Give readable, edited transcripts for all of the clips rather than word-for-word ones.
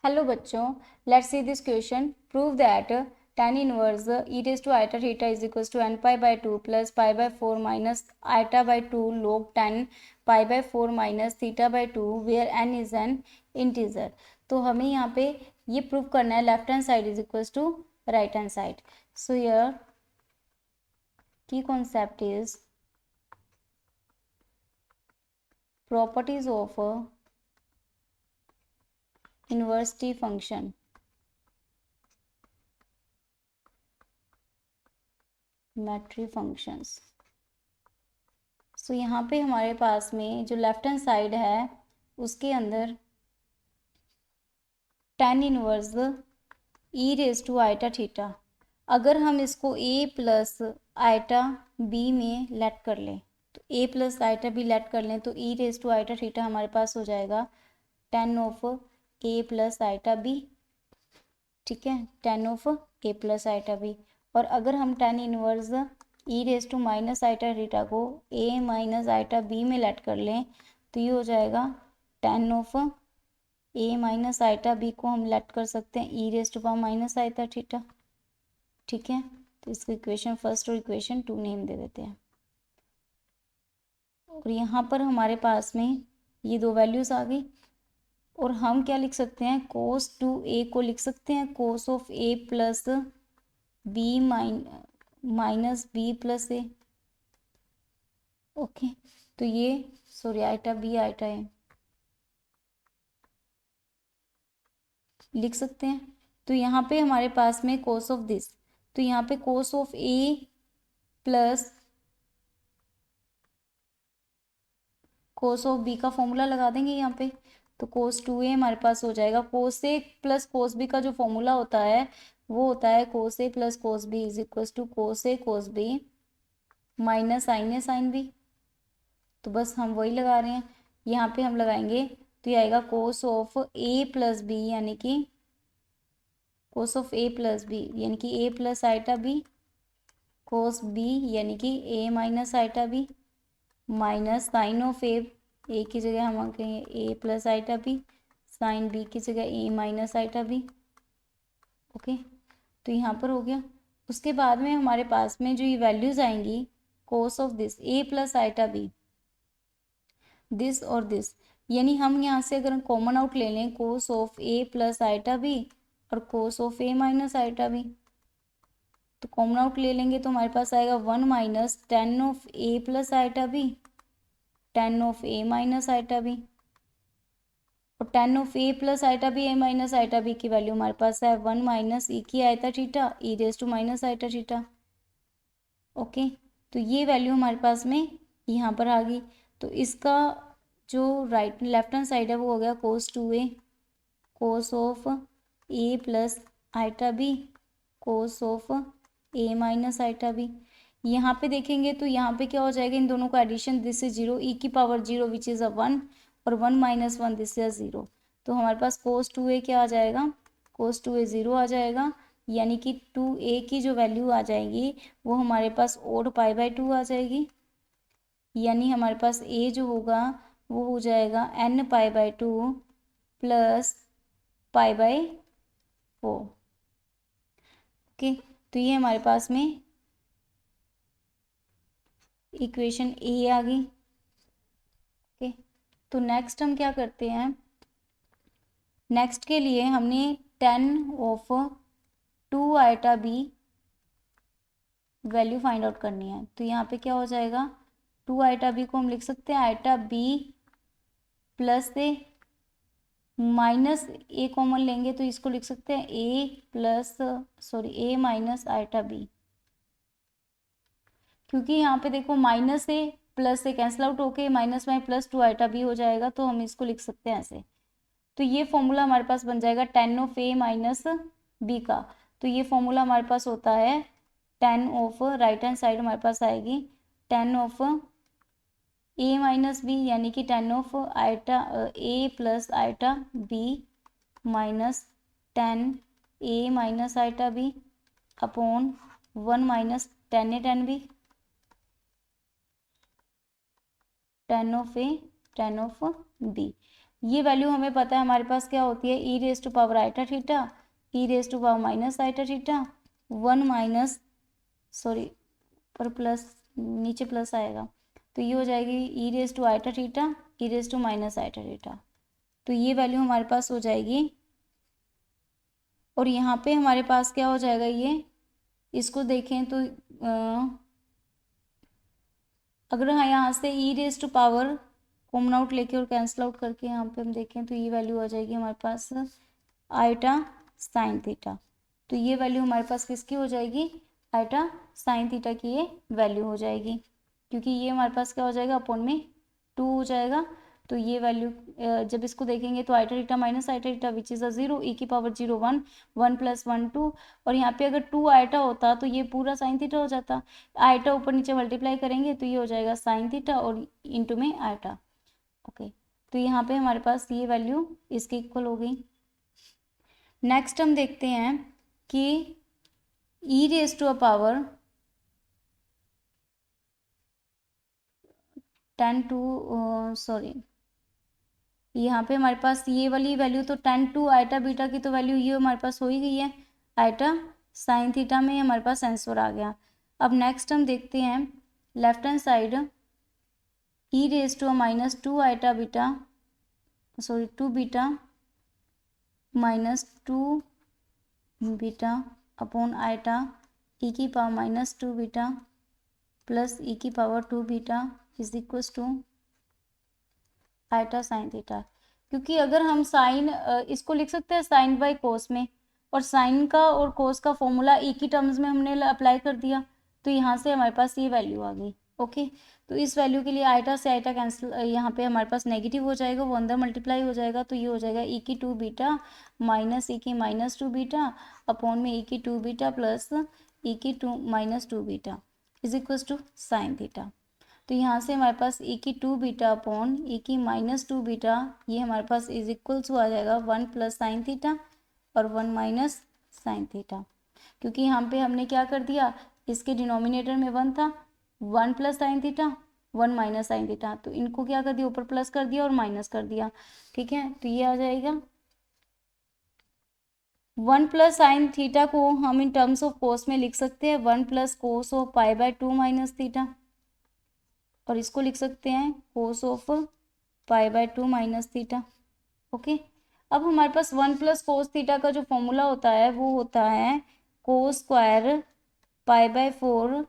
Hello बच्चों, let's see this question. Prove that tan inverse e raise to iota theta is equals to n pi by 2 plus pi by 4 minus iota by 2 log tan pi by 4 minus theta by 2 where n is an integer. तो हमें यहाँ पे ये prove करना है left hand side is equals to right hand side. So here की concept is properties of inverse t function. मैट्री functions. सो यहाँ पे हमारे पास में जो लेफ्ट हैंड साइड है उसके अंदर tan inverse e raise to iota theta, अगर हम इसको a प्लस आइटा b में लेट कर लें तो a plus iota b let कर लें तो e raise to iota theta हमारे पास हो जाएगा tan of a plus iota b। ठीक है, tan of a plus iota b। और अगर हम tan inverse e raise to minus iota theta को a माइनस आइटा b में लेट कर लें तो ये हो जाएगा tan of a minus iota b को हम लेट कर सकते हैं e raise to power minus iota theta. ठीक है, तो इसको इक्वेशन फर्स्ट और इक्वेशन 2 नेम दे देते हैं। और यहाँ पर हमारे पास में ये दो वैल्यूज आ गई और हम क्या लिख सकते हैं, कोस टू ए को लिख सकते हैं cos of A plus B minus B plus A. Okay, तो ये sorry iota B iota A लिख सकते हैं। तो यहाँ पे हमारे पास में कोस ऑफ दिस, तो यहाँ पे cos of A plus cos of B का फॉर्मूला लगा देंगे यहाँ पे। तो कोस टू ए हमारे पास हो जाएगा। कोस ए प्लस कोस बी का जो फॉर्मूला होता है वो होता है cos A plus cos B is equal to cos A cos B minus sin A sin B. तो बस हम वही लगा रहे हैं, यहाँ पे हम लगाएंगे तो ये आएगा cos of A plus B यानी कि cos of A plus B यानी कि A plus iota B, cos B यानी कि A minus iota B minus sine of A की जगह हम कहेंगे A plus iota B, sine B की जगह A minus iota B. Okay, तो यहाँ पर हो गया। उसके बाद में हमारे पास में जो ये वैल्यूज आएंगी cos of this A plus iota B, this और दिस, यानी हम यहाँ से अगर कॉमन आउट ले लें cos of A plus iota B और cos of A minus iota B, तो कॉमन आउट ले लेंगे तो हमारे पास आएगा 1 minus tan of A plus iota B tan of A minus iota B. और tan of A plus iota B A minus iota B की value हमारे पास है 1 माइनस ई की iota theta E raise to minus iota theta. Okay, तो ये value हमारे पास में यहाँ पर आ गई। तो इसका जो राइट लेफ्ट हैंड साइड है वो हो गया cos two A cos of A plus iota B cos of A minus iota B. यहाँ पे देखेंगे तो यहाँ पे क्या हो जाएगा, इन दोनों का एडिशन, दिस इज 0 ई की पावर 0 विच इज़ अ 1 और 1 माइनस 1 दिस इज 0। तो हमारे पास कोस टू ए क्या आ जाएगा, कोस टू ए 0 आ जाएगा, यानी कि टू ए की जो वैल्यू आ जाएगी वो हमारे पास ओड पाई बाई 2 आ जाएगी, यानी हमारे पास ए जो होगा वो हो जाएगा n pi by 2 plus pi by 4। Okay, तो ये हमारे पास में इक्वेशन ए आ गई। ओके, तो नेक्स्ट हम क्या करते हैं, नेक्स्ट के लिए हमने 10 of 2 iota B value find out करनी है। तो यहाँ पे क्या हो जाएगा, 2 आइटा बी को हम लिख सकते हैं आइटा बी प्लस से माइनस ए कॉमन लेंगे तो इसको लिख सकते हैं ए प्लस सॉरी ए माइनस आइटा बी, क्योंकि यहाँ पे देखो माइनस ए प्लस से कैंसिल आउट होके माइनस में प्लस 2 आइटा बी हो जाएगा, तो हम इसको लिख सकते हैं ऐसे। तो ये फॉर्मूला हमारे पास बन जाएगा tan of A minus B का। तो ये फॉर्मूला हमारे पास होता है tan of, right hand side हमारे पास आएगी tan of A minus B यानी कि tan of iota A plus iota B minus tan A minus iota B upon 1 minus tan A tan B, tan of A tan of B. ये value हमें पता है हमारे पास क्या होती है, E raise to power iota theta, e raise to power minus iota theta, one minus sorry पर प्लस नीचे प्लस आएगा, तो ये हो जाएगी e raise to iota theta, e raise to minus iota theta. तो ये वैल्यू हमारे पास हो जाएगी। और यहाँ पे हमारे पास क्या हो जाएगा, ये इसको देखें तो अगर हाँ यहाँ से e raise to power common out लेके और कैंसिल आउट करके यहाँ पे हम देखें तो ये वैल्यू आ जाएगी हमारे पास आइटा साइन थीटा। तो ये वैल्यू हमारे पास किसकी हो जाएगी, आइटा साइन थीटा की ये वैल्यू हो जाएगी, क्योंकि ये हमारे पास क्या हो जाएगा, अपॉन में 2 हो जाएगा। तो ये वैल्यू जब इसको देखेंगे तो iota theta minus iota theta which is a 0, E की पावर 0 1, 1 + 1 2, और यहाँ पे अगर 2 आइटा होता तो ये पूरा साइन थीटा हो जाता। आइटा ऊपर नीचे मल्टीप्लाई करेंगे तो ये हो जाएगा साइन थीटा और इंटू में आइटा। ओके, तो यहाँ पे हमारे पास ये वैल्यू इसके इक्वल हो गई। नेक्स्ट हम देखते हैं कि e raise to uh power 10 to sorry यहाँ पे हमारे पास ये वाली वैल्यू तो 10 टू आइटा बीटा की तो वैल्यू ये हमारे पास हो ही गई है, आइटा साइन थीटा में हमारे पास आंसर आ गया। अब नेक्स्ट हम देखते हैं left hand side, e raise to minus 2 iota beta sorry 2 beta minus 2 beta upon iota e की पावर माइनस 2 बीटा प्लस ई की power 2 beta is equal to iota sine theta. क्योंकि अगर हम साइन इसको लिख सकते हैं साइन बाई कोस में, और साइन का और कोस का फॉर्मूला एक ही टर्म्स में हमने अप्लाई कर दिया, तो यहाँ से हमारे पास ये वैल्यू आ गई। ओके, तो इस वैल्यू के लिए आइटा से आइटा कैंसिल, यहाँ पे हमारे पास नेगेटिव हो जाएगा, वो अंदर मल्टीप्लाई हो जाएगा, तो ये हो जाएगा ई की 2 बीटा माइनस ई की माइनस 2 बीटा अपॉन में ई की 2 बीटा प्लस ई की 2 minus 2 beta is equal to sine theta. तो यहाँ से हमारे पास ई की 2 बीटा अपॉन ई की माइनस 2 बीटा, ये हमारे पास इज इक्वल्स आ जाएगा 1 प्लस साइन थीटा और 1 माइनस साइन थीटा। क्योंकि यहाँ पे हमने क्या कर दिया, इसके डिनोमिनेटर में 1 था, 1 plus sine theta 1 minus sign theta, तो इनको क्या कर दिया, ऊपर प्लस कर दिया और माइनस कर दिया। ठीक है, तो ये आ जाएगा 1 प्लस साइन थीटा को हम इन टर्म्स ऑफ कोस में लिख सकते हैं 1 plus cos of pi bye 2 minus theta, और इसको लिख सकते हैं cos of pi bye 2 minus theta. Okay, अब हमारे पास 1 प्लस कोस थीटा का जो फॉर्मूला होता है वो होता है cos square pi by 4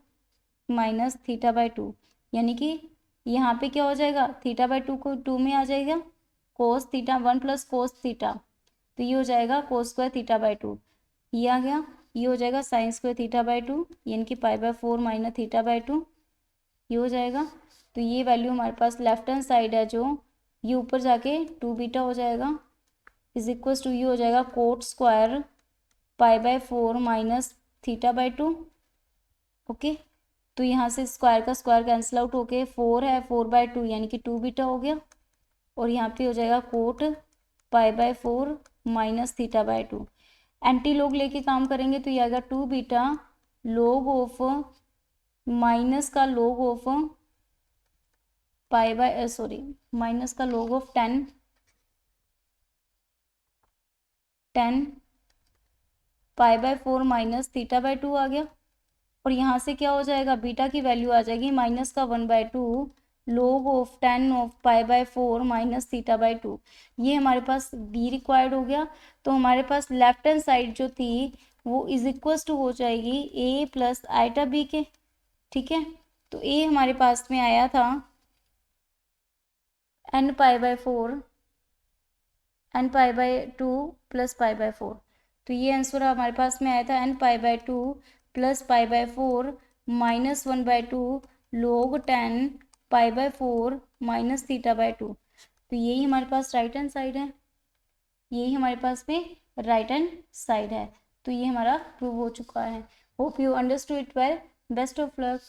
minus theta by 2, यानी कि यहाँ पे क्या हो जाएगा, थीटा बाय 2 को 2 में आ जाएगा, cos theta 1 plus cos theta, तो ये हो जाएगा कोस स्क्वायर थीटा बाय 2, ये आ गया, ये हो जाएगा साइन स्क्वायर थीटा बाय 2 यानी कि पाई बाय 4 माइनस थीटा बाय 2, ये हो जाएगा। तो ये वैल्यू हमारे पास लेफ्ट हैंड साइड है जो, ये ऊपर जाके 2 बीटा हो जाएगा इज इक्वल टू, ये हो जाएगा coat square pi by 4 minus theta by 2। Okay, तो यहाँ से स्क्वायर का स्क्वायर कैंसिल आउट होके 4 है, 4 बाय 2 यानी कि 2 बीटा हो गया, और यहाँ पे हो जाएगा cot pi by 4 minus theta by 2। Antilog लेके काम करेंगे तो ये आएगा 2 बीटा लॉग ऑफ माइनस का log of pi by minus का log of 10 pi by 4 minus theta by 2 आ गया, और यहाँ से क्या हो जाएगा, बीटा की वैल्यू आ जाएगी माइनस का 1/2 log of 10 of pi by 4 minus theta by 2। ये हमारे पास बी रिक्वायर्ड हो गया, तो हमारे पास लेफ्ट हैंड साइड जो थी वो इज इक्वल्स टू हो जाएगी ए प्लस आइटा बी के। ठीक है, तो ए हमारे पास में आया था n pi by 4 n pi by 2 plus pi by 4, तो ये आंसर हमारे पास में आया था n pi by 2 plus pi by 4 minus 1/2 log 10 pi by 4 minus theta by 2। तो यही हमारे पास राइट हैंड साइड है, यही हमारे पास में राइट हैंड साइड है। तो ये हमारा प्रूव हो चुका है। Hope you understood it well, best of luck.